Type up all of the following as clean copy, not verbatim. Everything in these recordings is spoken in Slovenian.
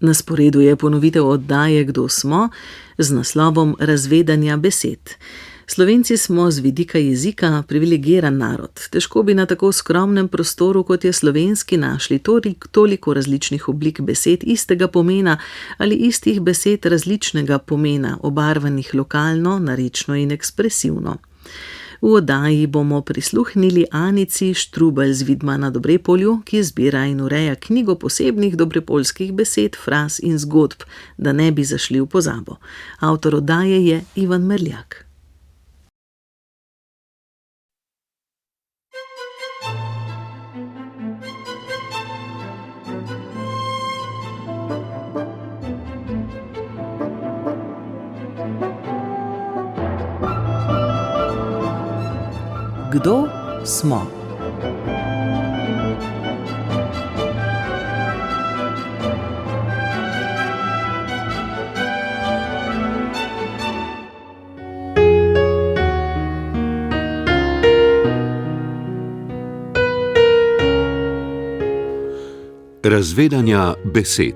Na sporedu je ponovitev oddaje Kdo smo z naslovom Razvedanja besed. Slovenci smo z vidika jezika privilegiran narod. Težko bi na tako skromnem prostoru, kot je slovenski, našli toliko različnih oblik besed istega pomena ali istih besed različnega pomena, obarvanih lokalno, narečno in ekspresivno. V oddaji bomo prisluhnili Anici Štrubelj z Vidma na Dobrepolju, ki zbira in ureja knjigo posebnih dobrepoljskih besed, fraz in zgodb, da ne bi zašli v pozabo. Avtor oddaje je Ivan Merljak. Kdo smo? Razvedanja besed.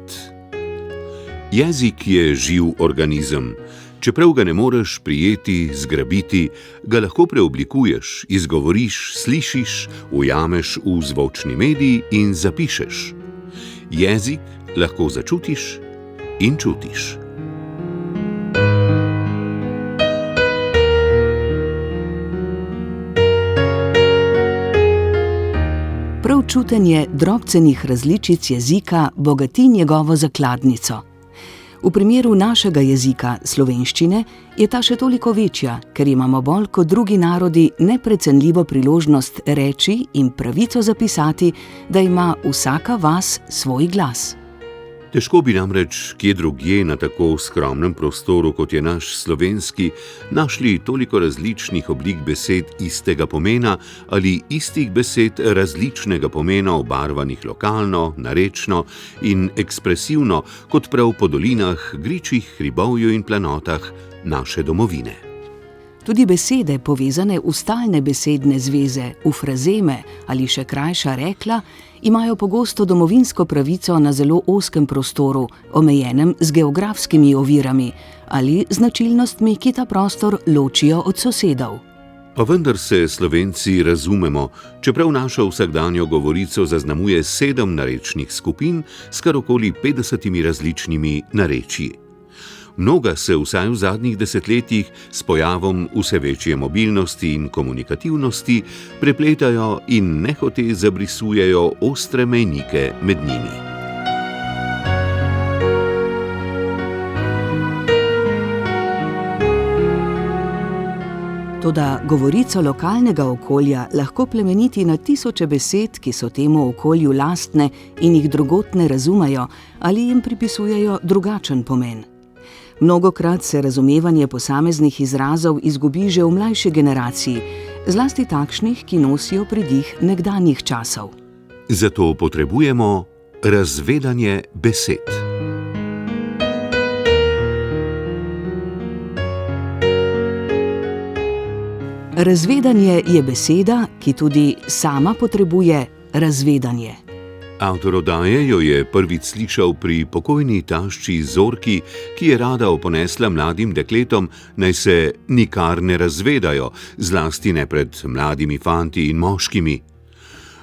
Jezik je živ organizem. Čeprav ga ne moreš prijeti, zgrabiti, ga lahko preoblikuješ, izgovoriš, slišiš, ujameš v zvočni medij in zapišeš. Jezik lahko začutiš in čutiš. Prav čutenje drobcenih različic jezika bogati njegovo zakladnico. V primeru našega jezika, slovenščine, je ta še toliko večja, ker imamo bolj kot drugi narodi neprecenljivo priložnost reči in pravico zapisati, da ima vsaka vas svoj glas. Težko bi namreč kje drugje na tako skromnem prostoru, kot je naš slovenski, našli toliko različnih oblik besed istega pomena ali istih besed različnega pomena, obarvanih lokalno, narečno in ekspresivno, kot prav po dolinah, gričih, hribovju in planotah naše domovine. Tudi besede, povezane v stalne besedne zveze, v frazeme ali še krajša rekla, imajo pogosto domovinsko pravico na zelo ozkem prostoru, omejenem z geografskimi ovirami ali značilnostmi, ki ta prostor ločijo od sosedov. Pa vendar se Slovenci razumemo, čeprav našo vsakdanjo govorico zaznamuje 7 narečnih skupin s kar okoli 50 različnimi narečji. Mnoga se vsaj v zadnjih desetletjih s pojavom vse večje mobilnosti in komunikativnosti prepletajo in nehote zabrisujejo ostre mejnike med njimi. Toda govorico lokalnega okolja lahko plemeniti na tisoče besed, ki so temu okolju lastne in jih drugod ne razumejo ali jim pripisujejo drugačen pomen. Mnogokrat se razumevanje posameznih izrazov izgubi že v mlajši generaciji, zlasti takšnih, ki nosijo pridih nekdanjih časov. Zato potrebujemo razvedanje besed. Razvedanje je beseda, ki tudi sama potrebuje razvedanje. Avtor oddaje jo je prvič slišal pri pokojni tašči Zorki, ki je rada oponesla mladim dekletom, naj se nikar ne razvedajo, zlasti ne pred mladimi fanti in moškimi.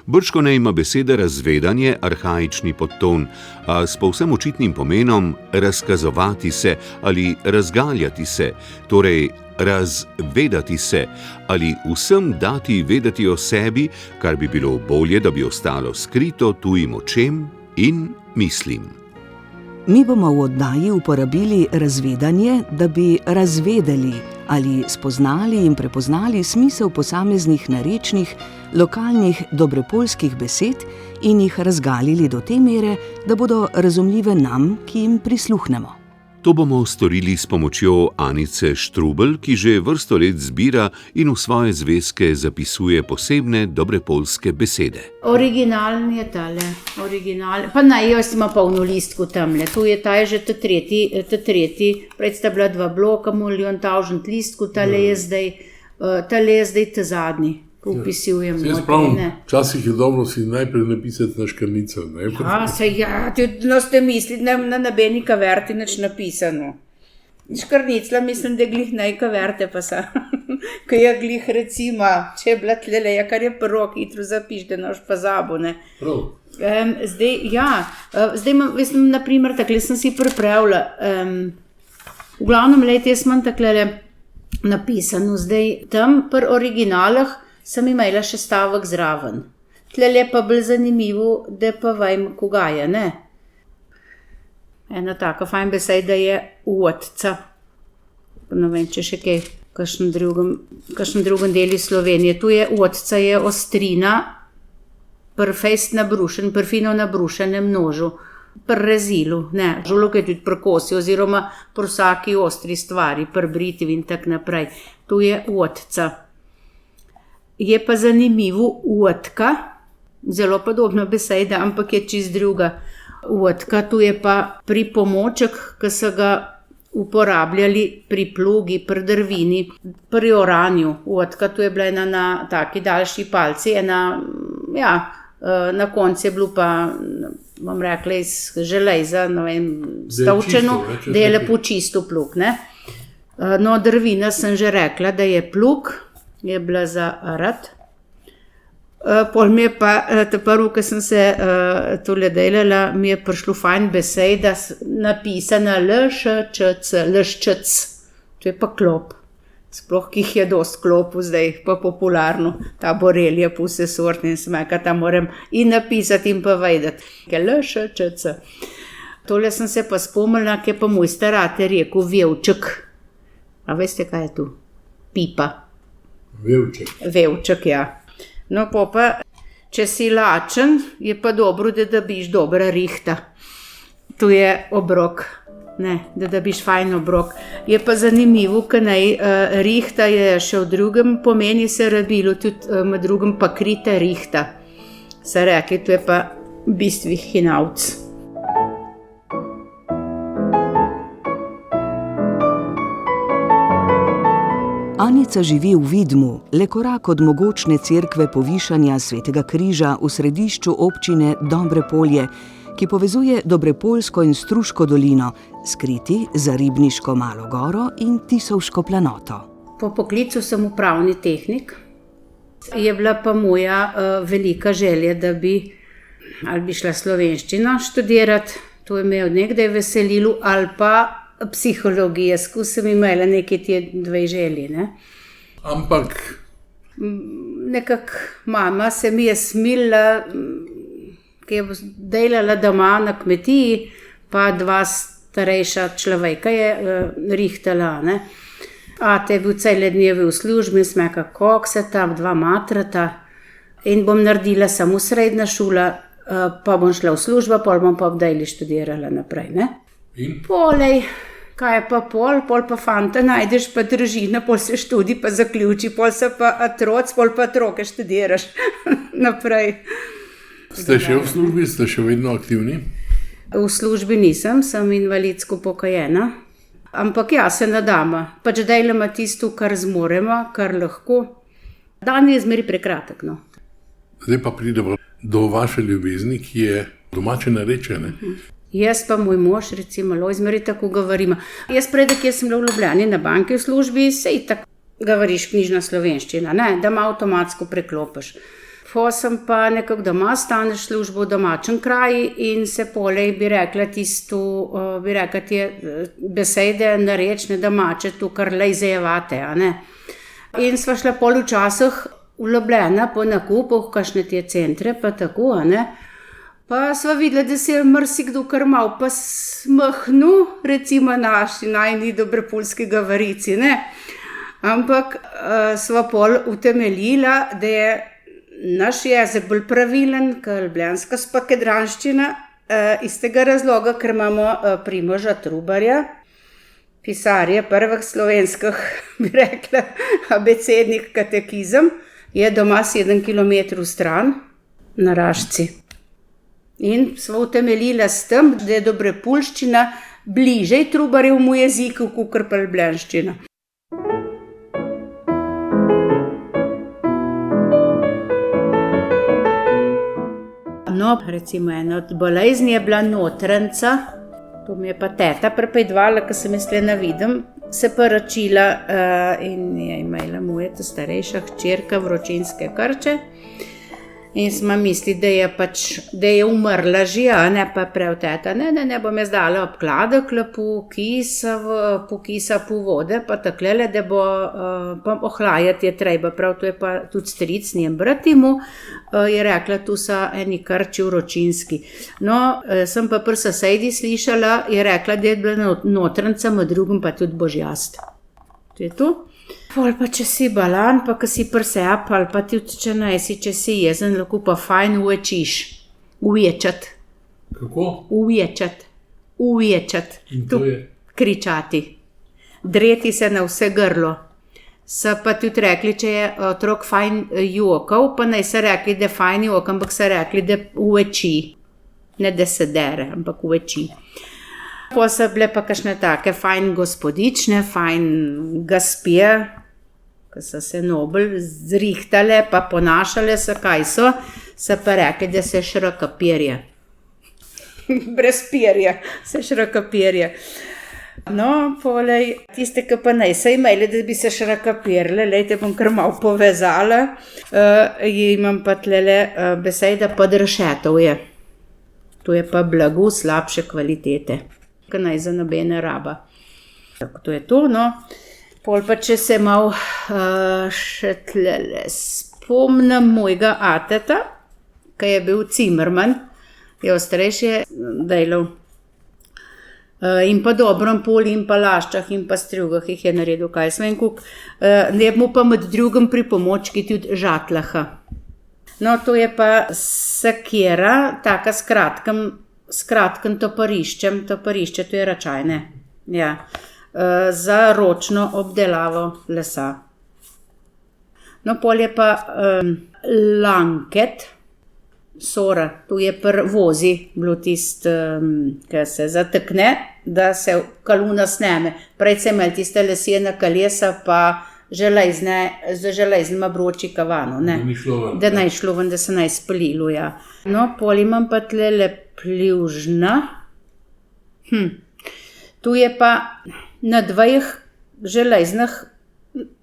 Bržkone ima beseda razvedanje arhaični podton, a s povsem očitnim pomenom razkazovati se ali razgaljati se, torej razvedati se ali vsem dati vedeti o sebi, kar bi bilo bolje, da bi ostalo skrito tujim očem in mislim. Mi bomo v oddaji uporabili razvedanje, da bi razvedeli ali spoznali in prepoznali smisel posameznih narečnih, lokalnih dobropoljskih besed in jih razgalili do te mere, da bodo razumljive nam, ki jim prisluhnemo. To bomo storili s pomočjo Anice Štrubelj, ki že vrsto let zbira in v svoje zvezke zapisuje posebne dobropoljske besede. Originalni je tale, pa naj jaz ima polno listku tamle, tu je ta že tretji, pred sta bila 2 bloka, milijon tavžent listku, tale je zdaj ta zadnji. upisujem. Jaz pravim, včasih je dobro si najprej napisati na škrnico. Tudi ste mislili, na nobeni kaverti nič napisano. Škrnicla mislim, da je glih najkaverte pa sa. Ko je glih recimo, če je bila tlele, kar je prvo hitro zapiš, da noš pa zabo, ne. Prav. Zdaj imam, naprimer, takle sem si pripravila, v glavnem let jaz imam takle napisano, zdaj tam pri originalah sem imela še stavek zraven. Tlele pa bolj zanimivo, da pa vem, koga je, ne. Ena taka fajn beseda je uotca. Ne vem, če še kaj, kakšnem drugem deli Slovenije. Tu je uotca je ostrina, pri fino nabrušenem nožu, pri rezilu, ne, žolok je tudi pri kosi, oziroma pri vsaki ostri stvari, pri britvi in tak naprej. Tu je uotca. Je pa zanimivo uotka, zelo podobna beseda, ampak je čist druga. Uotka, tu je pa pripomoček, ki so ga uporabljali pri plugi, pri drvini, pri oranju. Uotka, tu je bila ena na taki daljši palci, na koncu je bilo pa, bom rekla, iz železa, ne vem, stavčeno, da je lepo čisto plug, ne. No, drvina sem že rekla, da je plug, je bila za arat. Pol mi je pa, prvo, ko sem se tole delala, mi je prišlo fajn beseda, napisana lščc, to je pa klop. Sploh, ki jih je dost klopu zdaj, pa popularno, ta borelija pa vse sortne in smeka, ta moram in napisati in pa vedeti. Lščc. Tole sem se pa spomnila, ki je pa moj starate rekel vevček. A veste, kaj je tu? Pipa. Vevček, ja. No, pa, če si lačen, je pa dobro, da dobiš dobra rihta. Tu je obrok, ne, da dobiš fajn obrok. Je pa zanimivo, ker rihta je še v drugem pomeni se rabilo, tudi med drugim pa krita rihta. Se rekli, tu je pa bistvi hinavc. Anica živi v Vidmu, le korak od mogočne cerkve povišanja Svetega križa v središču občine Dobre Polje, ki povezuje Dobrepoljsko in Struško dolino, skriti za Ribniško Malo goro in Tisovško planoto. Po poklicu sem upravni tehnik. Je bila pa moja velika želja, da bi šla slovenščino študirati, to je me od nekdaj veselilo, ali pa psihologija, sem imela neke te dve želje, ne. Ampak nekako mama se mi je smilila, ki je delala doma na kmetiji, pa dva starejša človeka je rihtala, ne. Ate je bil cele dneve v službi, smeka koksata, dva matrata in bom naredila samo srednja šola, pa bom šla v službo, pol bom pa obdajli študirala naprej, ne. in Polej, kaj je pa pol pa fanta najdeš, pa družina, pol se študij pa zaključi, pol se pa otroci, pol pa otroke študiraš naprej. ste še v službi, ste še vedno aktivni? V službi nisem, sem invalidsko upokojena, ampak ja, se nadama, pač delamo tisto, kar zmoremo, kar lahko. Dan je zmeri prekratek, no. Zdaj pa pridemo do vaše ljubezni, ki je domače narečene. Jaz pa moj mož, recimo, zmeri tako govorimo. Jaz predek, jaz sem bila v Ljubljani na banki v službi, sej tako govoriš knjižna slovenščina, ne, da ma avtomatsko preklopiš. Po sem pa nekako doma, staneš službo v domačem kraji in se polej bi rekla tisto, bi rekla te besede narečne domače, to kar lejzejevate, a ne. In sva šla pol včasih v Ljubljana po nakupu, kakšne te centre, pa tako, a ne. Pa sva videla, da se je marsikdo kar mal pa smahnil, recimo najni dobrepoljski govorici, ne. Ampak sva pol utemeljila, da je naš jezik bolj pravilen, kot ljubljanska spakedranščina, iz tega razloga, ker imamo Primoža Trubarja, pisarja prvih slovenskih, bi rekla, abecednih katekizem, je doma 7 kilometrov stran na Rašci. In sva utemeljila s tem, da je dobrepoljščina bližej Trubarjevmu jeziku, kakor pa ljubljanščina. No, recimo ena od bolezni je bila notranca, to mi je pa teta prepovedala, ko sem jaz tle vidim, se pa račila in je imela moja ta starejša hčerka vročinske krče. In smo mislili, da je umrla že, a ne pa prav teta. Ne, bom jaz dala obkladek, lepo kisa po vode, pa taklele, da bo pa ohlajati je treba. Prav to je pa tudi stric, njen brat mu je rekla, tu so eni krči vročinski. No, sem pa pri sosedi slišala, je rekla, da je bila notranca, med drugim pa tudi božjast. To je to. Pol pa če si balan, pa ko si prsep, ali pa tudi če si jezen, lahko pa fajn uvečiš. Uječat. Kako? Uječat. In to je? Kričati. Dreti se na vse grlo. So pa tudi rekli, če je otrok fajn jokal, pa naj se rekli, da je fajn jokal, ampak so rekli, da uveči. Ne da se dere, ampak uveči. Pa so bile pa kakšne take fajn gospodične, fajn gaspije, ki so se nobel zrihtale, pa ponašale se, kaj so pa rekli, da se šraka perje. Brez perja se šraka perje. No, polej, tiste, ki pa naj se imeli, da bi se šraka perle, lejte, bom kar malo povezala, imam pa tlele beseda podrešetov je. To je pa blago slabše kvalitete. Ki naj za nobene raba. Tako to je to, no. Pol pa če se malo še tlele spomnim mojega ateta, ki je bil cimerman, je starejši delal. In pa dobrom poli, in pa laščah, in pa strugah jih je naredil, kaj sem kuk. Ne mu pa med drugim pri pomočki tudi žatlaha. No, to je pa sekera, taka s kratkim toporiščem, toporišče, to je račajne, ja, za ročno obdelavo lesa. No, pol je pa lanket, sora, tu je vozi, bilo tist, ki se zatekne, da se kaluna sneme. Prej se imel tiste lesene kalesa, pa z železnima broči kavano, ne? Da naj šlo ven, da se naj spalilo, ja. No, pol imam pa tlele pljužna. Tu je pa na dveh železnih,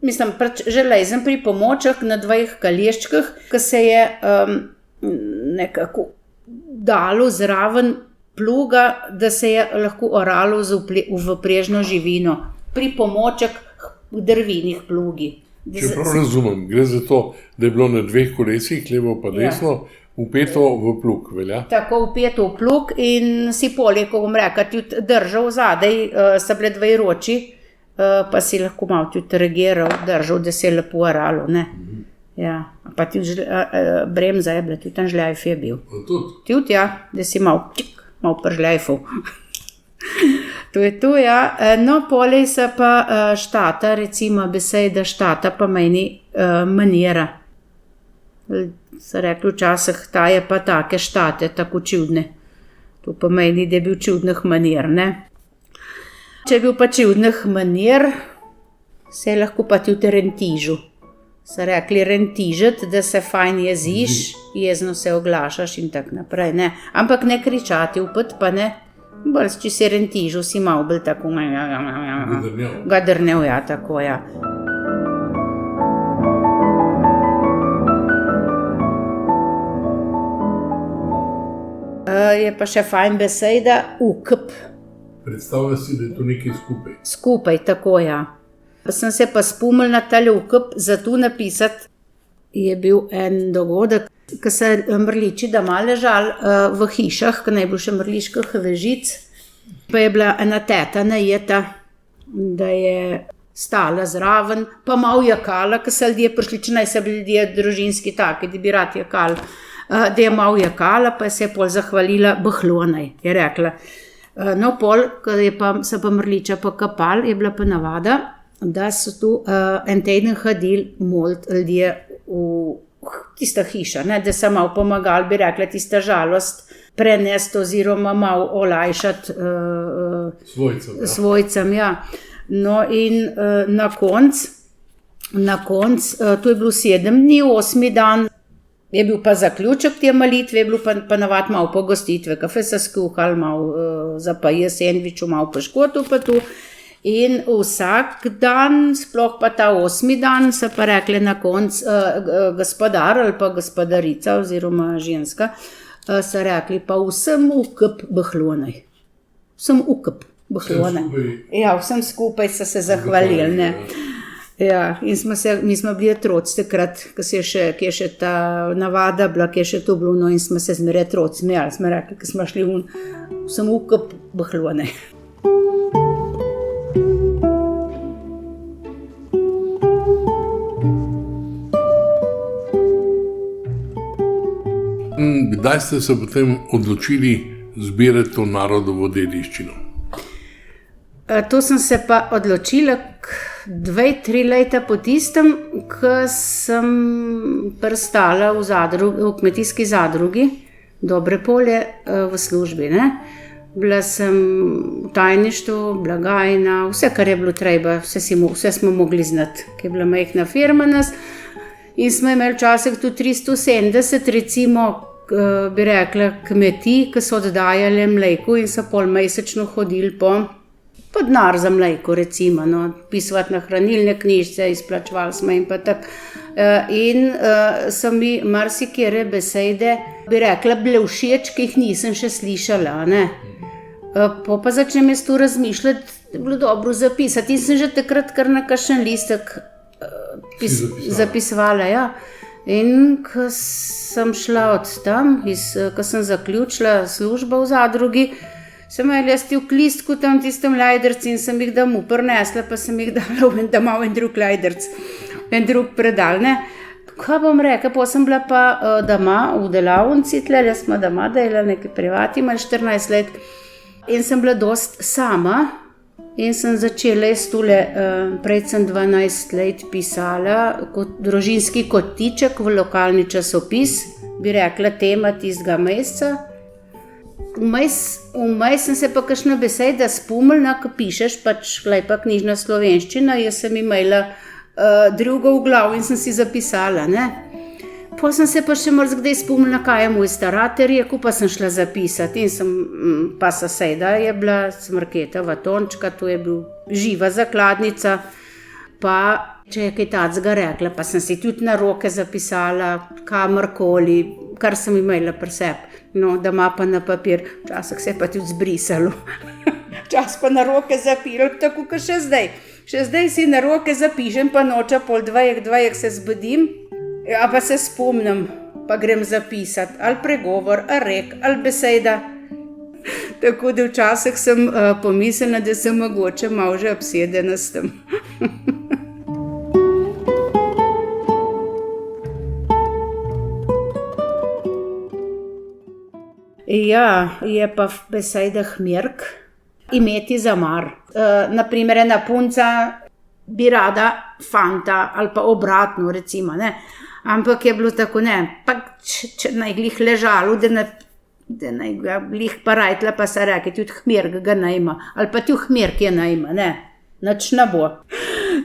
mislim, železen pripomoček na dveh kaleščkah, ki se je nekako dalo zraven pluga, da se je lahko oralo v prežno živino. Pripomoček v drvinih plugi. Če prav razumem, gre za to, da je bilo na dveh kolesih, levo pa desno, upeto v plug, velja? Tako, upeto v plug in si polje, ko bom rekla, tudi držal zadaj, so bile dve roči, pa si lahko malo tudi reagiral, držal, da se je lepo oralo, ne? Ja, pa tudi bremza je bila, tudi ten žljajf je bil. Tudi, ja, da si malo pržljajfal. To je to, ja. No, polej se pa štata, recimo beseda štata pa meni manjera. So rekli včasih, ta je pa take štate, tako čudne. To pa meni, da je bil čudnih manjer, ne. Če je bil pa čudnih manjer, se je lahko pa tudi rentižu. So rekli rentižet, da se fajn jeziš, jezno se oglašaš in tak naprej, ne. Ampak ne kričati upet, pa ne. Bolj, če si rentižu, si malo bolj tako gadrnel, ja, tako, ja. Je pa še fajn beseda ukp. Predstavlja si, da je to nekaj skupaj. Skupaj, tako, ja. Sem se pa spomnil na tale ukp, zato napisati je bil en dogodek, ko so mrliči doma ležali v hišah, ko naj bo še mrliških vežic, pa je bila ena teta najeta, da je stala zraven, pa malo jakala, ko so ljudje prišli, če naj so bili ljudje družinski taki, da bi rad jakali, da je malo jakala, pa se je pol zahvalila Bahlonaj, je rekla. No, pol, ko so pa mrliča pokapali, je bila pa navada, da so tu en teden hodili molt ljudje v tista hiša, ne, da so malo pomagali, bi rekla, tista žalost prenesti oziroma malo olajšati svojcem, ja. No in na konc, to je bilo 7 dni, 8. dan, Je bil pa zaključek te molitve, je bilo pa navad malo pogostitve, kafe se skuhali, malo za pa je sendviču, malo paškotu pa tu. In vsak dan, sploh pa ta 8. dan, so pa rekli na konc gospodar ali pa gospodarica oziroma ženska, so rekli pa vsem ukup bahlonaj. Vsem ukup bahlonaj. Ja, vsem skupaj so se zahvalili, ne. Ja, in mi smo bili otroci takrat, ki je še ta navada bila, ki je še to bilo, no, in smo se zmeraj otroci smejali, smo rekli, ki smo šli vsem ukup bahlonaj. Kdaj ste se potem odločili zbirati to narodovo dediščino? To sem se pa odločila 2-3 leta po tistem, ko sem prestala v kmetijski zadrugi Dobre polje v službi, ne. Bila sem v tajništvu, blagajna, vse, kar je bilo treba, vse smo mogli znati, ki je bila majhna firma nas. In smo imeli včasih tudi 370, recimo, bi rekla, kmetij, ki so oddajale mleko in so polmesečno hodili po denar za mleko, recimo, no, pisati na hranilne knjižice, izplačevali smo in pa tako. In so mi marsikere besede, bi rekla, bile všeč, ki jih nisem še slišala, ne. Pa začnem jaz tu razmišljati, da je bilo dobro zapisati. In sem že takrat kar na kakšen listek zapisovala, ja. In ko sem šla od tam, ko sem zaključila službo v zadrugi, sem imela jaz v listku tam tistem lajdrci in sem jih mu prinesla, pa sem jih dala en drug lajdrc, en drug predal, ne. Kaj bom rekla, pa sem bila pa doma v delavnici, tlele smo doma delali nekaj privati, imeli 14 let in sem bila dost sama. In sem začela jaz tule, prej sem 12 let pisala kot družinski kotiček v lokalni časopis, bi rekla tema tistega meseca. Vmes sem se pa kakšna beseda spomnila, ko pišeš, pač lepa knjižna slovenščina, jaz sem imela drugo v glavu in sem si zapisala, ne. Pa sem se pa še marsikdaj spomnila, kaj je moj staratelj rekel, pa sem šla zapisati in pa soseda je bila Smrketova Tončka, to je bil živa zakladnica, pa če je kaj tacga rekla, pa sem si tudi na roke zapisala, kamorkoli, kar sem imela pri sebi. No, doma pa na papir, včasih se je pa tudi zbrisalo. Včasih pa na roke zapilo, tako kot še zdaj. Še zdaj si na roke zapišem, pa noča pol dvajek se zbudim. Ja, pa se spomnim, pa grem zapisati, ali pregovor, ali rek, ali beseda. Tako da včasih sem pomislila, da sem mogoče malo že obsedena s tem. Ja, je pa v besedah merk imeti zamar. Naprimer, ena punca bi rada fanta ali pa obratno, recimo, ne. Ampak je bilo tako, ne, pa če naj glih ležalo, da naj ga glih pa rajtla, pa se reke, tudi hmerk ga najma, ali pa tudi hmerk je najma, ne, nič ne bo.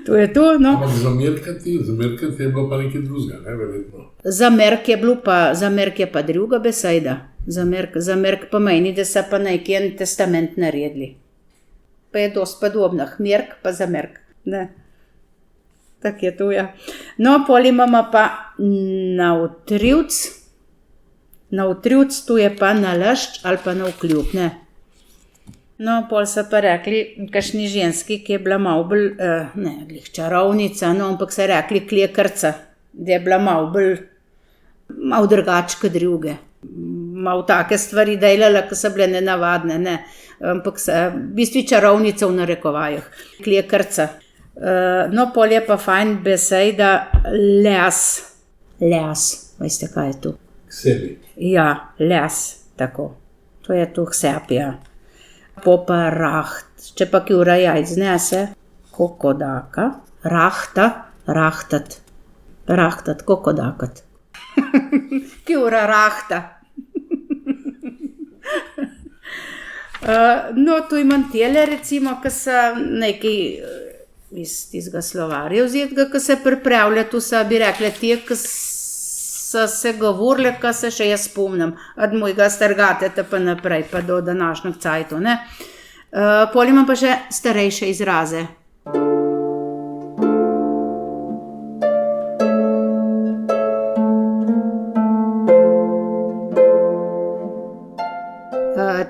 To je to, no. Ampak zamerkati je bilo pa nekaj drugega, ne, verjetno. Zamerk je pa druga beseda. Zamerk pomeni, da so pa nekaj en testament naredili. Pa je dosti podobna, hmerk pa zamerk, ne. Tako je to, ja. No, pol imamo pa navtrivc. Navtrivc, tu je pa nalašč ali pa navkljub, ne. No, pol so pa rekli, kakšni ženski, ki je bila malo bolj, ne, glih čarovnica, no, ampak so rekli klekrca, da je bila malo drugače kot druge. Malo take stvari delala, ki so bile nenavadne, ne. Ampak so v bistvu čarovnica v narekovajih. Klekrca. No, pol je pa fajn beseda les. Les, veste, kaj je to? K sebi. Ja, les, tako. To je to k sebi, ja. Po pa raht. Če pa kjura jajc znese, kokodaka. Rahta, rahtat. Rahtat, kokodakat. Kjura rahta. No, tu imam tele, recimo, ki so nekaj iz tistega slovarja vzetega, ki se pripravlja, tu so, bi rekla, te, ki so se govorile, kar se še jaz spomnim, od mojega stargateta pa naprej, pa do današnjih cajtov, ne. Pol imam pa še starejše izraze.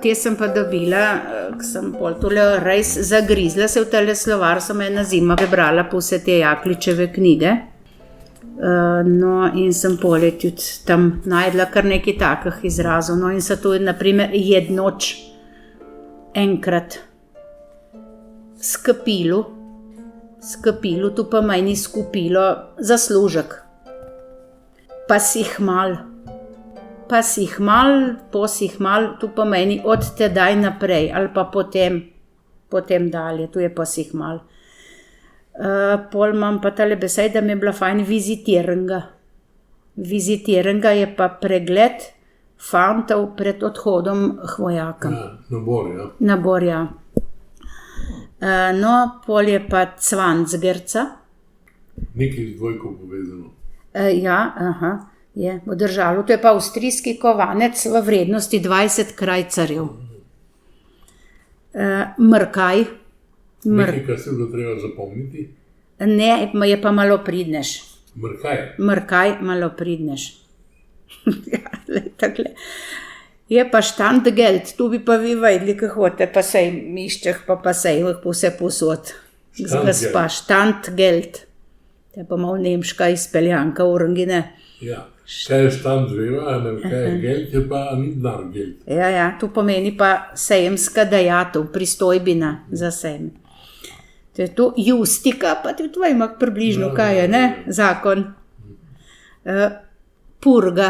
Te sem pa dobila, ko sem pol tole res zagrizla se v tele slovar, sem ena zima prebrala po vse te Jakličeve knjige. No, in sem pol tudi tam najdla kar nekaj takih izrazov. No, in so to, na primer, jednoč, enkrat, skapilu, tu pa meni skupilo zaslužek, posihmal, tu pa meni od tedaj naprej ali pa potem dalje, tu je posihmal. Pol imam pa tale besed, da mi je bila fajn vizitirenga. Vizitirenga je pa pregled fantov pred odhodom k vojakom. Nabor, ja. No, pol je pa cvancgerca. Nekaj z dvojko povezano. Ja, je v državu. To je pa avstrijski kovanec v vrednosti 20 krajcarjev. Mrkaj. Nekaj, kar se bilo treba zapomniti? Ne, je pa malo pridnež. Mrkaj, malo pridnež. Ja, takle. Je pa štandgeld, tu bi pa vi vedeli, kaj hote, pa sej miščeh, pa sej vse posod. Gospa, štandgeld. To je pa malo nemška izpeljanka, urangine. Ja, kaj je štandveva, kaj je geld, je pa ni denar geld. Ja, tu pomeni pa sejemska dajatev, pristojbina za sejem. To je to justika, pa tudi tvojima približno, kaj je, ne? Zakon. Purga.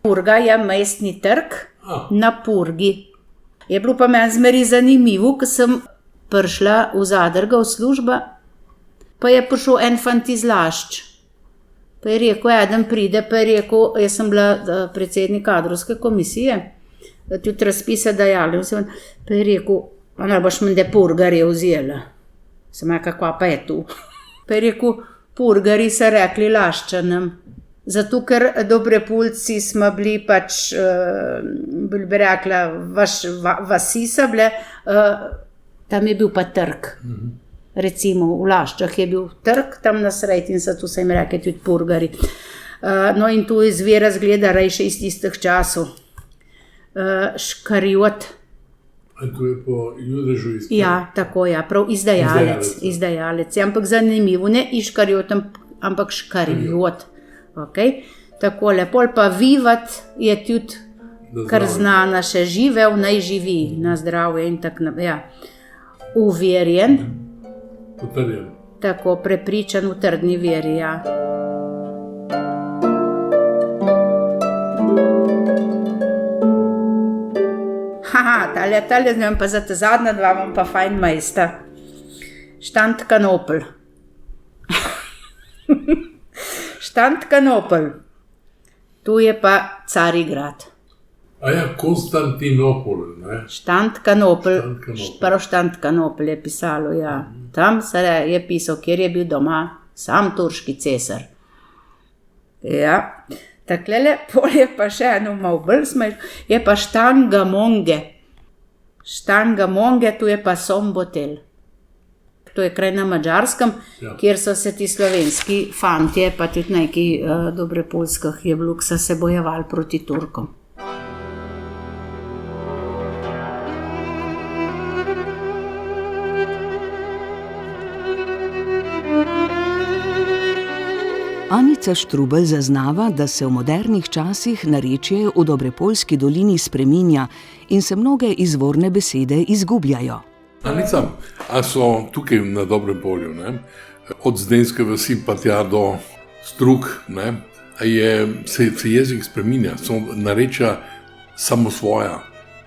Purga je mestni trg na Purgi. Je bilo pa meni zmeri zanimivo, ko sem prišla v Zadrga v služba, pa je prišel en fant iz Lašč. Pa je rekel, eden pride, pa je rekel, jaz sem bila predsednik kadrovske komisije, tudi razpise dajali, pa je rekel, ona boš mende purgarje vzela. Sem rekla, kakva pa je tu? Pa je rekel, purgari so rekli Laščanem, zato ker Dobrepulci smo bili pač, bi rekla, vasi so bile, tam je bil pa trg. Recimo v Laščah je bil trg, tam na sredi in so tu se jim rekli tudi purgari. No in tu izvira zgleda rejše iz tistih časov. Škarjot. A to je po judežu iz... Ja, tako ja, prav izdajalec. Ampak zanimivo, ne iškarjot, ampak škarjot. Okay. Takole, pol pa vivat je tudi, kar znana še živel, naj živi na zdravje in tak naprej. Ja. Uverjen. Potrjen. Tako, prepričan v trdni veri, ja. Tale znam pa za te zadnja dva, vam pa fajn majsta. Štantkanopel. Štantkanopel. Tu je pa Carigrad. A ja, Konstantinopol, ne? Štantkanopel, prav Štantkanopel je pisalo, ja. Tam se je pisal, kjer je bil doma sam turški cesar. Ja, taklele, pol je pa še eno malo bolj smešno, je pa Štangamonge. Štangamonge, tu je pa Sombotel. To je kraj na Madžarskem, kjer so se ti slovenski fantje, pa tudi neki Dobrepolskih je bilo, ki so se bojevali proti Turkom. Anica Štrubelj zaznava, da se v modernih časih narečje v Dobrepolski dolini spreminja in se mnoge izvorne besede izgubljajo. Anica, a so tukaj na Dobrem polju, ne? Od Zdenske vasi pa tja do Strug, ne? Se jezik spreminja, so narečja samosvoja.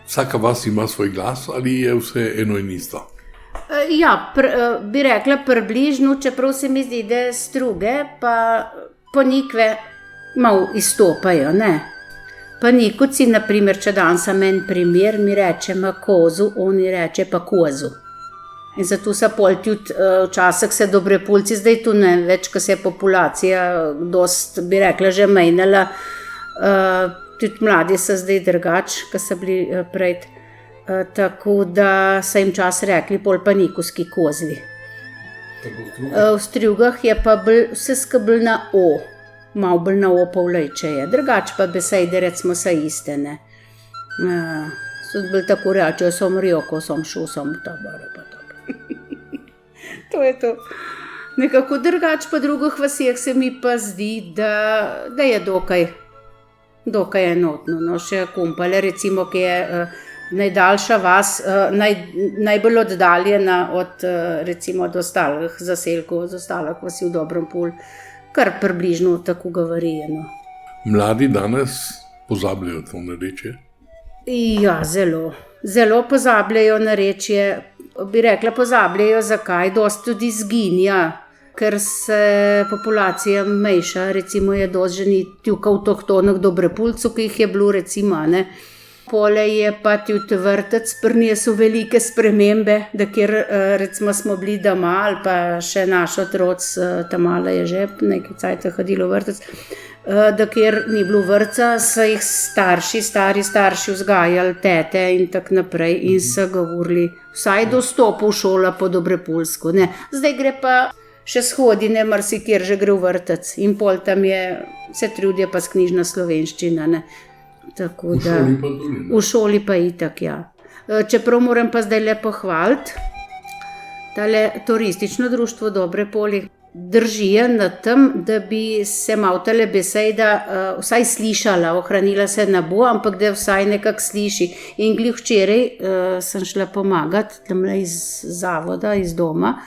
Vsaka vas ima svoj glas ali je vse eno in isto? Ja, bi rekla približno, čeprav se mi zdi, da Struge pa Ponikve malo izstopajo, ne. Panikovci, na primer, če dan sem en primer, mi rečemo kozu, oni reče pa kozu. In zato so pol tudi včasih se Dobrepolci, zdaj tu ne več, ko se je populacija dost, bi rekla, že menjala. Tudi mladi so zdaj drugač, ko so bili prej. Tako da so jim čas rekli pol panikovski kozli. V Strugah je pa vse skabl na O. Malo bolj na O povlejče je. Drugač pa besede recimo so iste, ne. So bolj tako reči, som rjoko, som šel, som tabaro, pa tabaro. To je to. Nekako drugač pa drugih vasijah se mi pa zdi, da je dokaj enotno. No, še Kumpale, recimo, ki je najdaljša vas, najbolj oddaljena od, recimo, od ostalih zaselkov, od ostalih vasi v Dobrempolju, kar približno tako govori. No. Mladi danes pozabljajo to narečje? Ja, zelo pozabljajo narečje. Bi rekla, pozabljajo zakaj, dosti tudi izginja, ker se populacija mejša, recimo je dosti že ni tjuka avtohtonih Dobrepolcev, ki jih je bilo, recimo, ne. Pole je pa tudi vrtec, prinesel velike spremembe, da kjer recimo smo bili doma ali pa še naš otroc, ta mala je že nekaj cajta hodila v vrtec, da kjer ni bilo vrtca, so jih stari starši vzgajali, tete in tako naprej in so govorili vsaj do stopu v šola po Dobrepolsku, ne. Zdaj gre pa še shodi, ne, marsikjer že gre v vrtec in pol tam se trudijo pa s knjižna slovenščina, ne. Tako da, v šoli pa itak, ja. Čeprav moram pa zdaj le pohvaliti, tale turistično društvo Dobrepolje držijo na tem, da bi se malo tale beseda vsaj slišala, ohranila se ne bo, ampak da vsaj nekako sliši. In glih včeraj sem šla pomagati tamle iz zavoda, iz doma,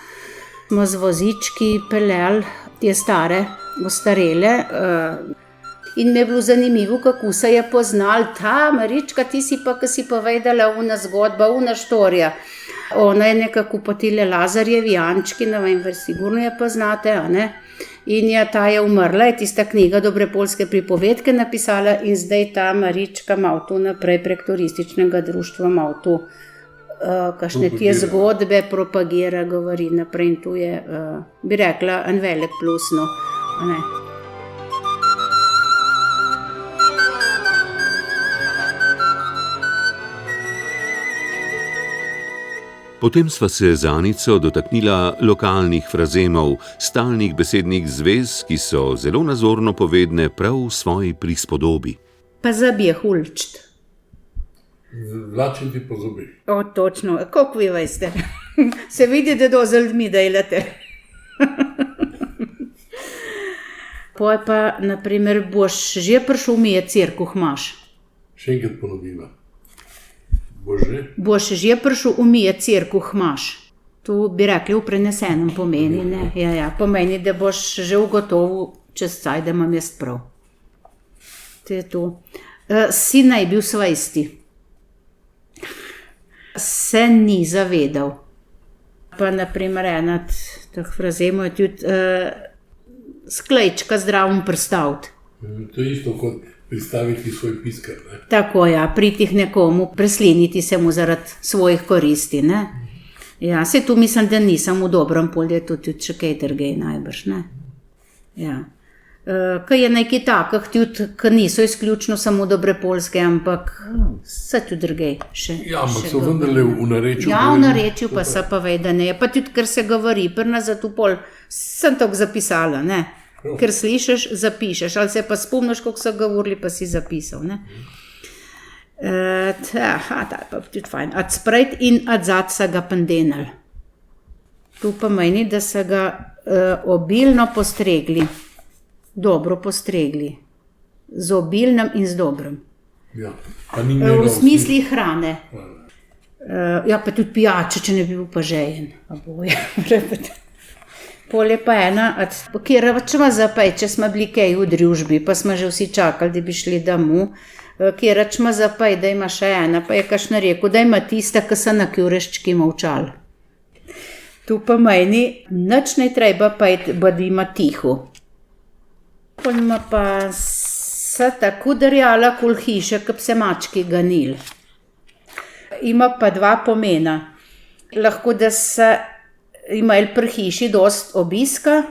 smo z vozički peljali te stare, ostarele, in mi je bilo zanimivo, kako se je poznal ta Marička, ti si pa, ki si povedala una zgodba, una štorija. Ona je nekako po tile Lazarjevi Ančki, ne vem, sigurno je poznate, a ne? In ta je umrla, je tista knjiga Dobrepolske pripovedke napisala in zdaj ta Marička malo tu naprej prek turističnega društva malo tu kakšne te zgodbe propagira, govori naprej in tu je, bi rekla, en velik plus, no, a ne? Potem sva se z Anico dotaknila lokalnih frazemov, stalnih besednih zvez, ki so zelo nazorno povedne prav v svoji prispodobi. Pa zabije hulčt. Vlačiti po zobih. O, točno, kako vi veste. Se vidi, da dozeld mi delate. Poj pa, naprimer, boš že prišel umije cirkuh maš. Še enkrat ponoviva. Boš že prišel umije cirkuh maš. To bi rekli v prenesenem pomeni, ne? Ja, pomeni, da boš že ugotovil čez caj, da imam jaz prav. To je to. Si naj bil svojsti. Se ni zavedal. Pa naprimer ena teh frazemov je tudi sklejčka zdravim prstaviti. To je isto kot pristaviti svoj piskar, ne? Tako, ja, priti nekomu, presliniti se mu zaradi svojih koristi, ne? Ja, se tu mislim, da nisem v Dobrempolju, je tudi še kaj drugega najbrž, ne? Ja. Kaj je nekaj takih tudi, ki niso izključno samo Dobrepolske, ampak so tudi drugega še. Ja, ampak so vendarle v narečju. Ja, v narečju pa so povedane, pa tudi, ker se govori, pri nas za tu pol, sem tako zapisala, ne? Ker slišiš, zapišeš, ali se pa spomniš, kako so govorili, pa si zapisal, ne? Ta je pa tudi fajn. Ad spred in ad zad so ga pendenali. Tu pomeni, da so ga obilno postregli. Dobro postregli. Z obilnem in z dobrim. Ja, v smisli hrane. Ja, pa tudi pijače, če ne bi bil pa žejen. Pol je pa ena, kjer rečemo zapaj, če smo bili kaj v družbi, pa smo že vsi čakali, da bi šli domov, kjer rečemo zapaj, da ima še ena, pa je kakšna rekel, da ima tista, ki so na kjureščki molčali. Tu pa meni, nič ne treba pajti, da ima tiho. Pol ima pa se tako darjala kul hiše, ki bi se mački ganili. Ima pa dva pomena. Lahko, da so imeli pri hiši dosti obiska,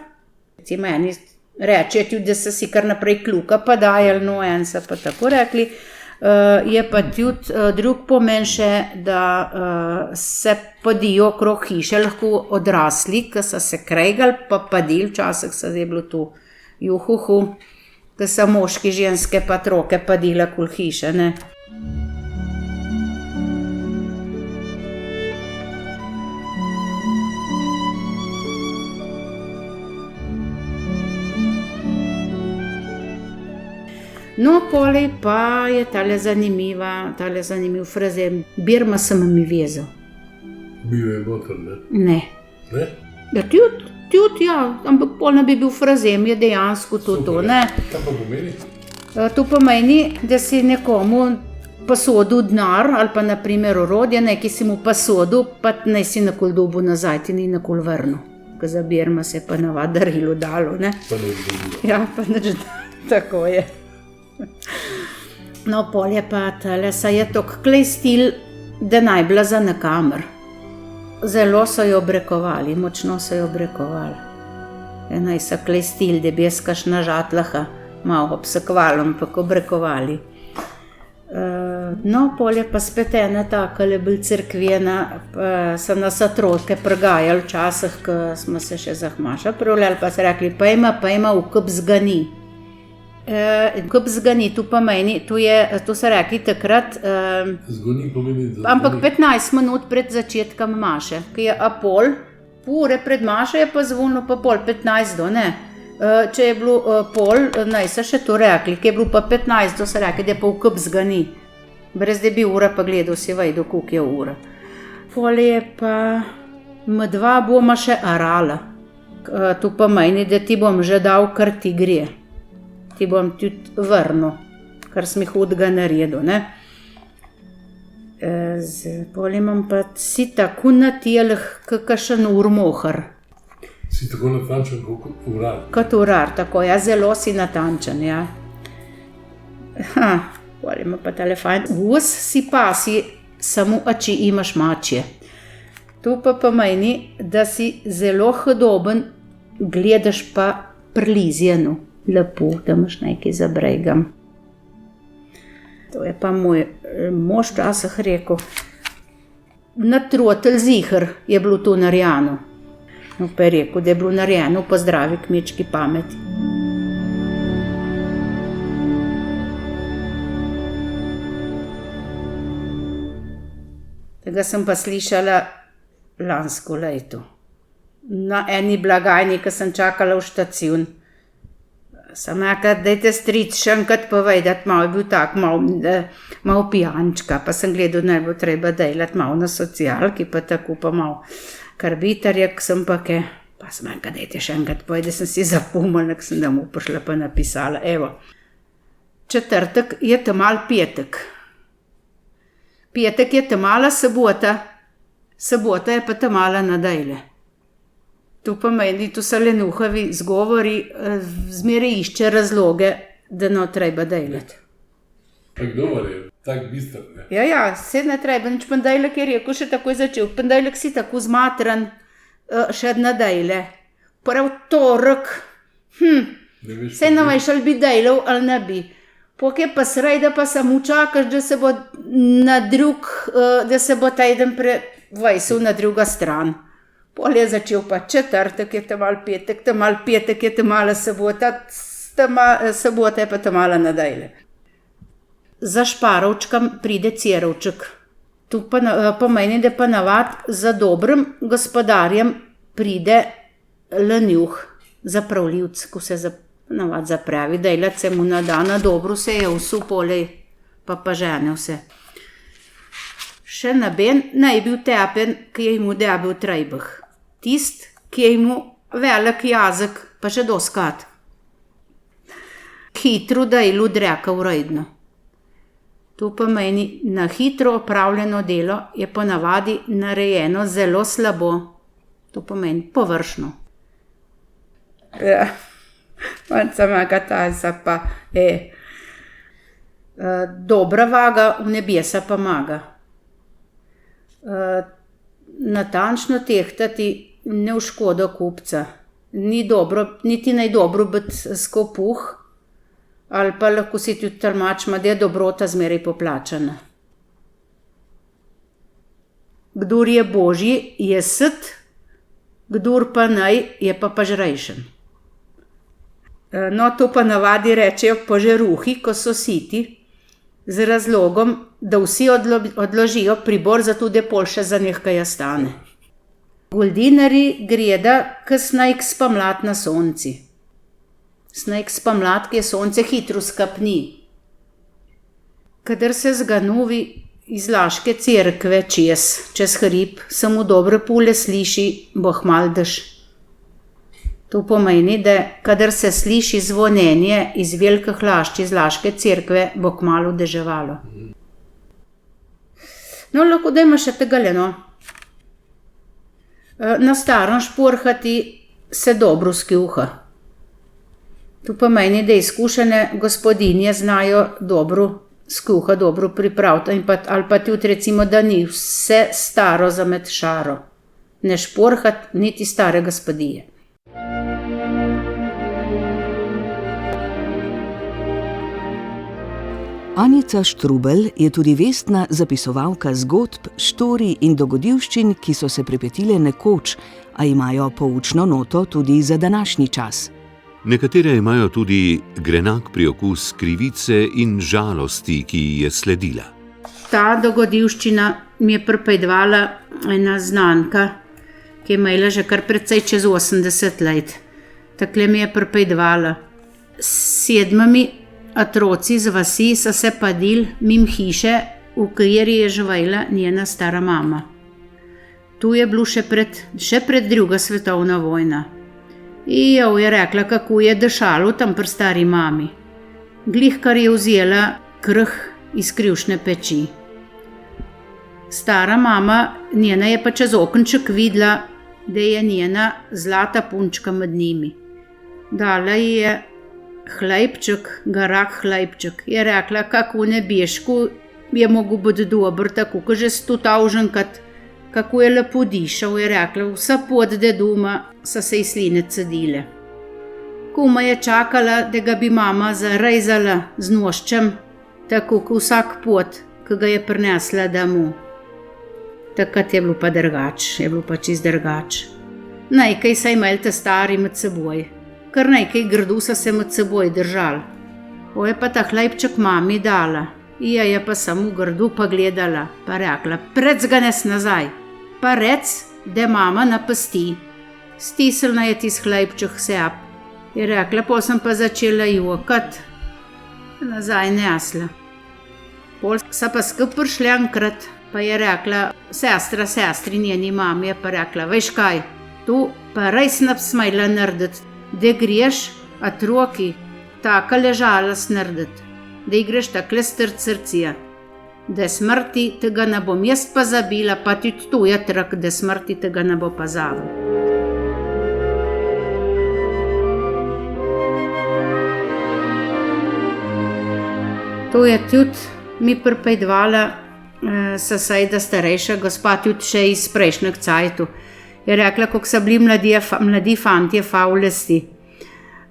recimo eni rečejo tudi, da so si kar naprej kljuka pa dajali, no en so pa tako rekli. Je pa tudi drug pomen še, da se padijo okrog hiše lahko odrasli, ki so se kregali pa padili, včasih so zdaj bilo tu juhuhu, ki so moški, ženske pa otroke padile okoli hiše, ne. No, polej pa je tale zanimiv frazem. Birma sem mi vezal. Bil je noter, ne? Ne. Ne? Ja, tudi, ja, ampak polno bi bil frazem, je dejansko to, ne. Kaj pa pomeni? To pomeni, da si nekomu posodil denar ali pa na primer orodje, ki si mu posodil, pa naj si nakoli dobil nazaj, ti ni nakoli vrnil. Ker za Birma se je pa navad darilo dalo, ne. Pa ne zgodilo. Ja, pa nič, tako je. No, pol je pa tale, saj je tok klejstil, da naj bila za nekamer. Zelo so jo obrekovali, močno so jo obrekovali. Naj so klejstil, da bi jaz kakšna žatlaha malo obsekvala, ampak obrekovali. No, pol je pa spet ena takale bolj cerkvena, so nas otroke prgajali včasih, ko smo se še za Hmaša pravljali, pa so rekli, pejma v kup zgani. Kup zgani, tu pomeni, to so rekli takrat, Zgoni pomeni, da ampak 15 minut pred začetkom maše, ki je pol ure pred mašo je pa zvonilo pa pol 15 do, ne. Če je bilo pol, naj so še to rekli, ki je bilo pa 15 do, so rekli, da je pa v kup zgani. Brez da bi ura pa gledal, si vejdo, koliko je ura. Pol je pa M2 boma še arala. To pomeni, da ti bom že dal, kar ti gre. Ti bom tudi vrnil, kar sem hudega naredil, ne. Pol imam pa si tako na telih, kakšen urmohar. si tako natančen kot urar. Kot urar, tako, ja, zelo si natančen, ja. Pol ima pa tale fajn. Us si pasi, samo oči imaš mačje. To pa pomeni, da si zelo hudoben, gledaš pa prlizjeno. Lepo, da imaš nekaj za bregam. To je pa moj mož včasih rekel. Na trotelj ziher je bilo to narejeno. No, pa je rekel, da je bilo narejeno po zdravi kmečki pameti. Tega sem pa slišala lansko leto. Na eni blagajni, ko sem čakala v štacion. Sem rekla, dajte stric še enkrat povedati, malo je bil tak, malo pijančka, pa sem gledal, da bo treba delati malo na socialki, pa tako pa malo karbitarjak sem pa ke, pa sem rekla, dajte še enkrat povedati, da sem si zapomnila, ker sem da mu prišla pa napisala, evo. Četrtek je tamal petek. Petek je tamala sobota, sobota je pa tamala nedelja. To pomeni, to so lenuhavi zgovori, zmeraj išče razloge, da no treba delati. Pa kdo je tak bister, ne? Ja, se ne treba, nič ponedeljek je rekel, še takoj začel. Ponedeljek si tako zmatran, še nedelje. Prav torek, se ne veš, ali bi delal ali ne bi. Pok je pa sreda, pa samo čakaš, da se bo da se bo teden prevajsil na druga stran. Pol je začel pa četrtek, je tamal petek je tamala sobota, sobota je pa tamala nedelja. Za šparovčkam pride cerovček. To pa pomeni, da pa navad za dobrim gospodarjem pride lenjuh, zapravljivc, ko se navad zapravi, delati se mu nada, na dobro se je vsu polej, pa žene vse. Še naben naj bil tepen, ki je mu debil trejbah. Tist, ki je mu velik jazek, pa še doskat. Hitro delu dreka uredno. To pomeni, na hitro opravljeno delo je ponavadi narejeno zelo slabo. To pomeni površno. Ja, manjca maga tajsa pa, dobra vaga v nebesa pa maga. natančno tehtati ne v škodo kupca. Ni dobro, niti naj dobro biti skopuh, ali pa lahko si tudi tolmačimo, da je dobrota zmeraj poplačana. Kdor je božji, je sit, kdor pa naj, je pa pažrejšen. No, to pa navadi rečejo požeruhi, ko so siti, z razlogom, da vsi odložijo pribor, zato da pol še za nekaj ostane. Goldinari greda, k snajk spamlat na sonci. Snajk spamlat, ki je sonce hitro skapni. Kadar se zganuvi iz Laške cerkve čez hrib, se mu dobre pule sliši bohmal dež. To pomeni, da kadar se sliši zvonjenje iz velikih lašč iz Laške cerkve, bo kmalu deževalo. No, lahko dajmo še tegale, no. Na starom šporhati se dobro skjuha. To pomeni, da izkušene gospodinje znajo dobro skjuha, dobro pripraviti, ali pa tudi recimo, da ni vse staro za med šaro. Ne šporhati niti stare gospodije. Anica Štrubelj je tudi vestna zapisovalka zgodb, štorij in dogodivščin, ki so se pripetile nekoč, a imajo poučno noto tudi za današnji čas. Nekatere imajo tudi grenak priokus krivice in žalosti, ki ji je sledila. Ta dogodivščina mi je pripedvala ena znanka, ki je imela že kar precej čez 80 let. Takle mi je pripedvala. S 7 otroci z vasi so se padili mimo hiše, v kateri je živela njena stara mama. Tu je bilo še pred druga svetovna vojna. Jo je rekla, kako je dešalo tam pri stari mami. Glih kar je vzela krh iz krivšne peči. Stara mama, njena je pa čez okenček videla, da je njena zlata punčka med njimi. Dala je hlajpček, garak hlajpček. Je rekla, kako v nebešku je mogel biti dober, tako ko že stotavženkat, kako je lepo dišal, je rekla, vsa pot do doma so se ji sline cedile. Kuma je čakala, da ga bi mama zarezala z nožčem, tako ko vsak pot, ki ga je prinesla domov. Takrat je bilo pa drugač, je bilo pa čist drugač. Nekaj so imeli te stari med seboj. Kar nekaj grdu so se med seboj držali. O je pa ta hlajpček mami dala. Ja je pa samo grdu pa gledala, pa rekla, prec ga nes nazaj. Pa rec, da mama napasti. Stisnila je tis hlajpček sep. Je rekla, pol sem pa začela jokat. Nazaj nesla. Pol so pa skup prišli enkrat, pa je rekla, sestri njeni mami je pa rekla, veš kaj, tu pa res ne bi smela narediti, da greš otroki taka ležalost narediti, da greš takle strd srcija, da smrti tega ne bom jaz pozabila, pa tudi tu je trak, da smrti tega ne bo pozabil. To je tudi mi pripedvala soseda starejša gospa, tudi še iz prejšnjeg cajtu. Je rekla, kako so bili mladi fantje favljesti,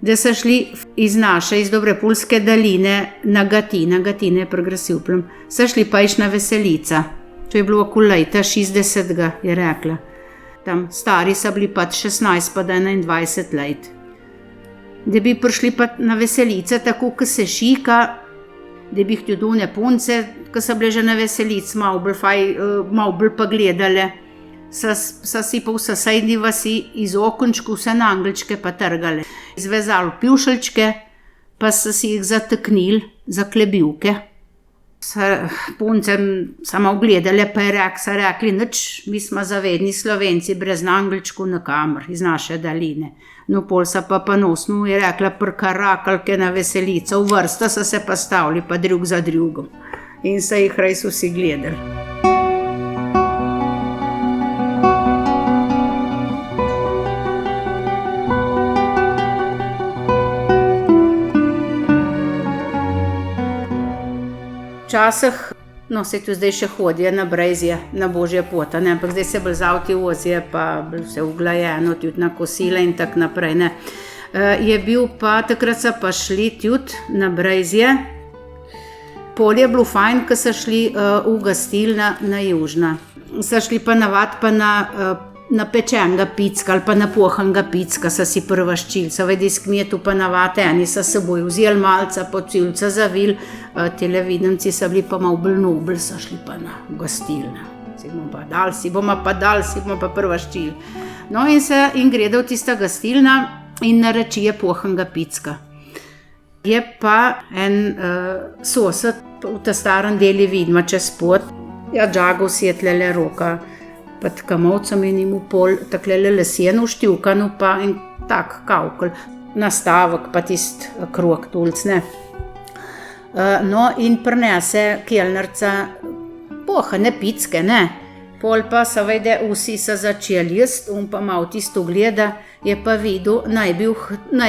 da so šli iz Dobrepolske doline na Gatine je progresivplem, so šli pa iš na Veselica. To je bilo okoli leta 60, je rekla. Tam stari so bili pa 16 pa 21 let. Da bi prišli pa na Veselice tako, ko se šika, da bi tudi one punce, ko so bile že na Veselic, malo bolj pa gledale. So si pa v sosednji vasi iz okončku vse na angelčke pa trgale. Zvezali pivšelčke, pa so si jih zateknili za klebivke. Punce samo gledale, pa so rekli, nič, mi smo zavedni Slovenci, brez angelčku nakamer iz naše daline. No, pol so pa ponosno, je rekla, prkarakalke na Veselico, v vrsta so se pa stavili, pa drug za drugom. In so jih res vsi gledali. Včasih No, se tu zdaj še hodijo na Brezje, na Božje pota, ne, ampak zdaj se bolj z avti vozijo, pa vse uglajeno, tudi na kosile in tako naprej, ne. Je bil pa, takrat so pa šli tudi na Brezje. Pol je bilo fajn, ko so šli v gostilno na Južna. So šli pa navad pa na pečenega picka ali pa na pohanega picka so si prvaščili. So vedi iz kmetu pa navad, eni so seboj vzeli malca, pocilca zavil, televidemci so bili pa malo bolj nobel, so šli pa na gostilno. Si bomo pa prvaščili. No in gredo v tista gostilna in nareči je pohanega picka. Je pa en sosed v ta starem deli vidma čez pot, ja, džagal si je tlele roka, pa tkamovcem in mu pol taklele leseno štivkano pa en tak kavkl, nastavek pa tist krog tulc, ne. No in prinese kelnerca pohane picke, ne. Pol pa seveda vsi so začeli jesti, on pa malo tisto gleda, je pa videl, naj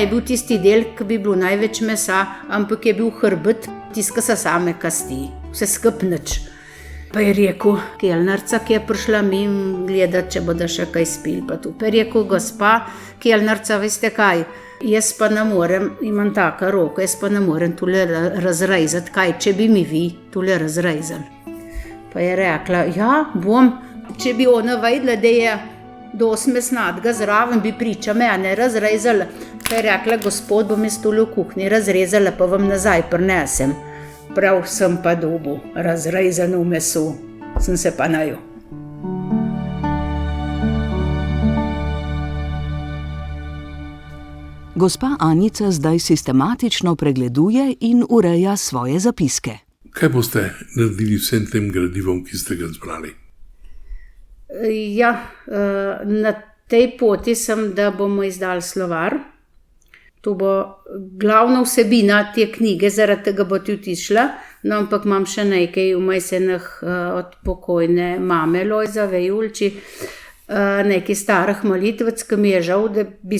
bil tisti del, ki bi bilo največ mesa, ampak je bil hrbet, tiska so same kosti, vse skup nič. Pa je rekel kelnerca, ki je prišla mimo gledati, če bodo še kaj spili pa tu. Pa je rekel, gospa kelnerca, veste kaj, jaz pa ne morem, imam taka roko, jaz pa ne morem tule razrezati, kaj, če bi mi vi tule razrezali. Pa je rekla, ja, bom, če bi ona vedela, da je dosti mesnatega zraven, bi priča mene razrezala. Pa je rekla, gospod, bom jaz tule v kuhinji razrezala, pa vam nazaj prinesem. Prav sem pa dobil razrezano meso, sem se pa najel. Gospa Anica zdaj sistematično pregleduje in ureja svoje zapiske. Kaj boste naredili vsem tem gradivom, ki ste ga zbrali? Ja, na tej poti sem, da bomo izdali slovar. To bo glavna vsebina te knjige, zaradi tega bo tudi izšla, no, ampak imam še nekaj vmajsenih od pokojne mame Lojzave Julči, nekaj starih molitvec, ki mi je žal, da bi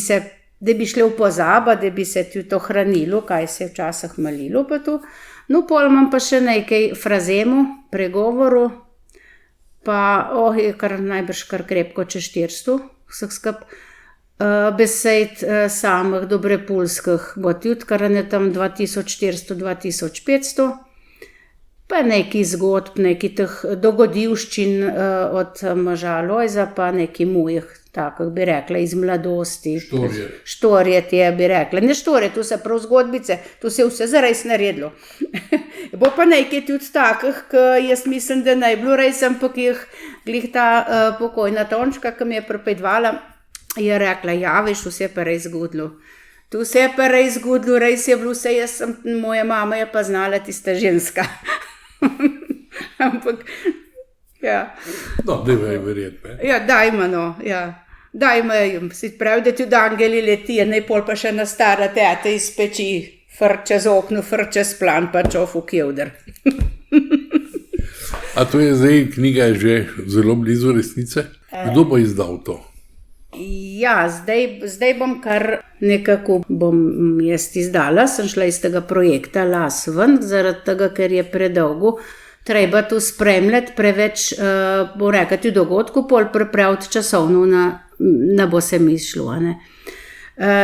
šle v pozabo, da bi se tudi ohranilo, kaj se je včasih molilo pa to. No, pol imam pa še nekaj frazemu, pregovoru, pa je najbrž kar krepko čez 400, vseh skup. Besed samih dobrepulskih bo tudi kar ne tam 2400-2500, pa nekaj zgodb, nekaj teh dogodivščin od moža Lojza, pa nekaj mojih, tako bi rekla, iz mladosti. Štorje te bi rekla. Ne štorje, to so prav zgodbice, to se je vse zares naredilo. Bo pa nekaj tudi takih, ki jaz mislim, da naj bilo res, ampak jih glih ta pokojna Tončka, ki mi je pripedvala, je rekla, ja, veš, vse je pa res zgodilo. To se je pa res zgodilo, res je bilo vse, moja mama je pa znala tista ženska. Ampak, ja. No, dajmo je verjetno. Ja, dajmo, no, ja. Dajmo jim, si pravi, da tudi angeli letijo, najpol pa še na stara teta iz peči, frče z okno, frče z plan, pa čov v kjevder. A to je zdaj, knjiga je že zelo blizu resnice? Kdo bo izdal to? Ja, zdaj bom kar nekako bom jaz izdala, sem šla iz tega projekta las ven, zaradi tega, ker je predolgo. Treba to spremljati, preveč, bom rekla, tudi dogodku, pol pripraviti časovno, ne bo se mi šlo, ne.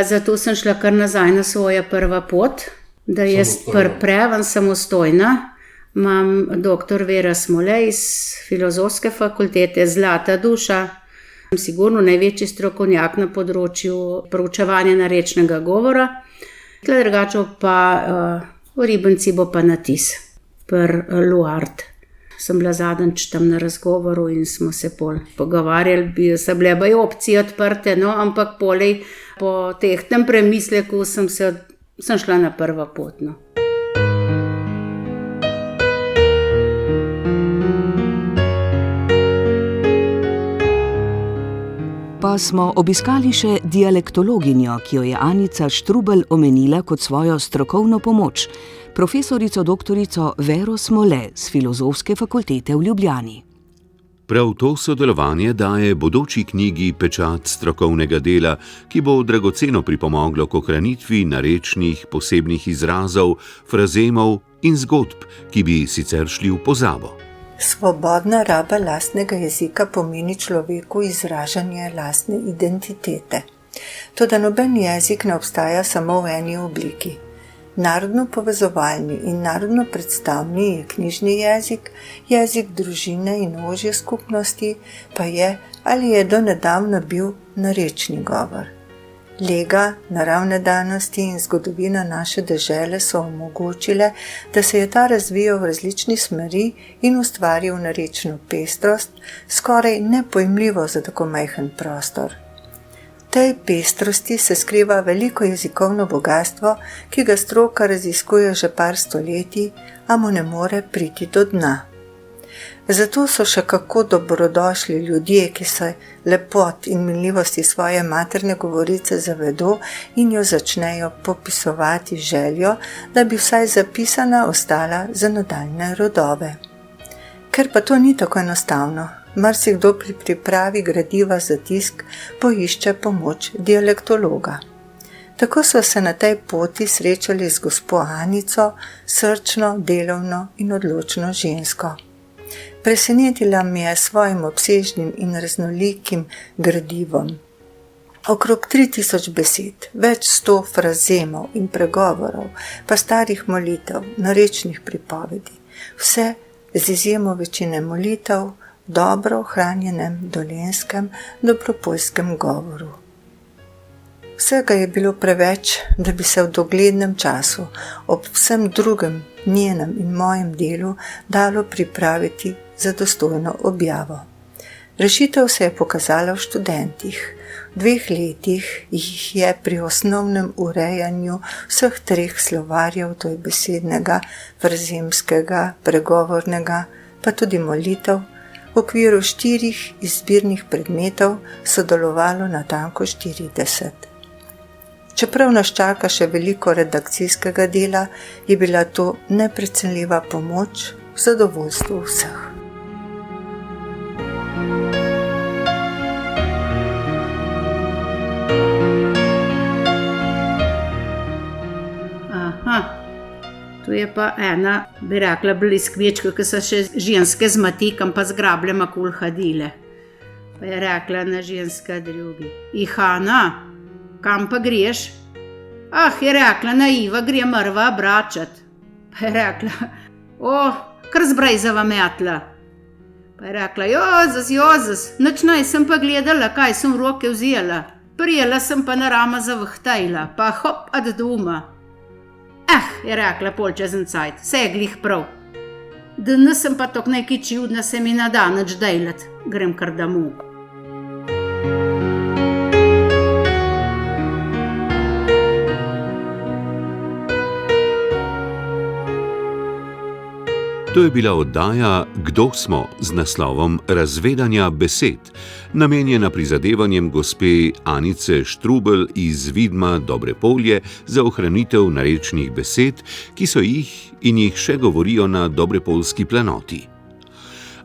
Zato sem šla kar nazaj na svoja prva pot, da jaz pripravim samostojna. Imam dr. Vera Smole iz Filozofske fakultete, zlata duša. Sem sigurno največji strokovnjak na področju proučevanja narečnega govora. Tle drugače pa v Ribenci bo pa natis, Luard. Sem bila zadnjič tam na razgovoru in smo se pol pogovarjali, so bile baje opcije odprte, no, ampak polej po tehtnem premisleku sem šla na prvo pot, no. Pa smo obiskali še dialektologinjo, ki jo je Anica Štrubelj omenila kot svojo strokovno pomoč, profesorico doktorico Vero Smole z Filozofske fakultete v Ljubljani. Prav to sodelovanje daje bodoči knjigi pečat strokovnega dela, ki bo dragoceno pripomoglo k ohranitvi narečnih posebnih izrazov, frazemov in zgodb, ki bi sicer šli v pozabo. Svobodna raba lastnega jezika pomeni človeku izražanje lastne identitete. Toda noben jezik ne obstaja samo v eni obliki. Narodno povezovalni in narodno predstavni je knjižni jezik, jezik družine in ožje skupnosti pa je ali je do nedavna bil narečni govor. Lega, naravne danosti in zgodovina naše dežele so omogočile, da se je ta razvijal v različni smeri in ustvaril narečno pestrost, skoraj nepojmljivo za tako majhen prostor. V tej pestrosti se skriva veliko jezikovno bogastvo, ki ga stroka raziskuje že par stoletij, a mu ne more priti do dna. Zato so še kako dobrodošli ljudje, ki se lepot in minljivosti svoje materne govorice zavedo in jo začnejo popisovati željo, da bi vsaj zapisana ostala za nadaljne rodove. Ker pa to ni tako enostavno, marsikdo pri pripravi gradiva za tisk poišče pomoč dialektologa. Tako so se na tej poti srečali z gospo Anico, srčno, delovno in odločno žensko. Presenetila mi je svojim obsežnim in raznolikim gradivom. Okrog 3000 besed, več 100 frazemov in pregovorov, pa starih molitev, narečnih pripovedi. Vse z izjemo večine molitev, dobro ohranjenem dolenjskem dobropoljskem govoru. Vsega je bilo preveč, da bi se v doglednem času ob vsem drugem njenem in mojem delu dalo pripraviti za dostojno objavo. Rešitev se je pokazala v študentih. V 2 letih jih je pri osnovnem urejanju vseh 3 slovarjev, to je besednega, frazemskega, pregovornega, pa tudi molitev, v okviru 4 izbirnih predmetov sodelovalo natanko 40. Čeprav nas čaka še veliko redakcijskega dela, je bila to neprecenljiva pomoč v zadovoljstvu vseh. Aha, tu je pa ena, bi rekla, bliskvečka, ki so še ženske z matikam pa z grablema kul hadile. Pa je rekla ena ženska drugi: Ihana, kam pa greš? Ah, je rekla naiva, gre mrva bračat. Pa je rekla: kar zbrejzava metla. Pa je rekla: Jozus, nič sem pa gledala, kaj sem v roke vzela. Prijela sem pa na rama zavhtajla, pa hop ad doma. Je rekla pol čez en cajt, vse je glih prav. Danes sem pa tok nekaj čudna, se mi ne da nič dejlat, grem kar domov. To je bila oddaja Kdo smo z naslovom Razvedanja besed, namenjena prizadevanjem gospe Anice Štrubelj iz Vidma Dobrepolje za ohranitev narečnih besed, ki so jih in jih še govorijo na dobrepoljski planoti.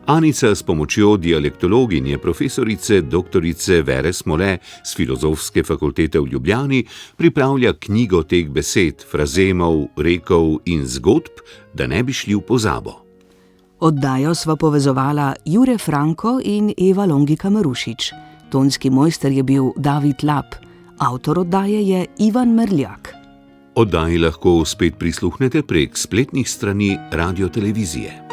Anica s pomočjo dialektologinje profesorice dr. Vere Smole z Filozofske fakultete v Ljubljani pripravlja knjigo teh besed, frazemov, rekov in zgodb, da ne bi šli v pozabo. Oddajo sva povezovala Jure Franko in Eva Longika Marušič. Tonski mojster je bil David Lap, avtor oddaje je Ivan Merljak. Oddaji lahko spet prisluhnete prek spletnih strani Radiotelevizije.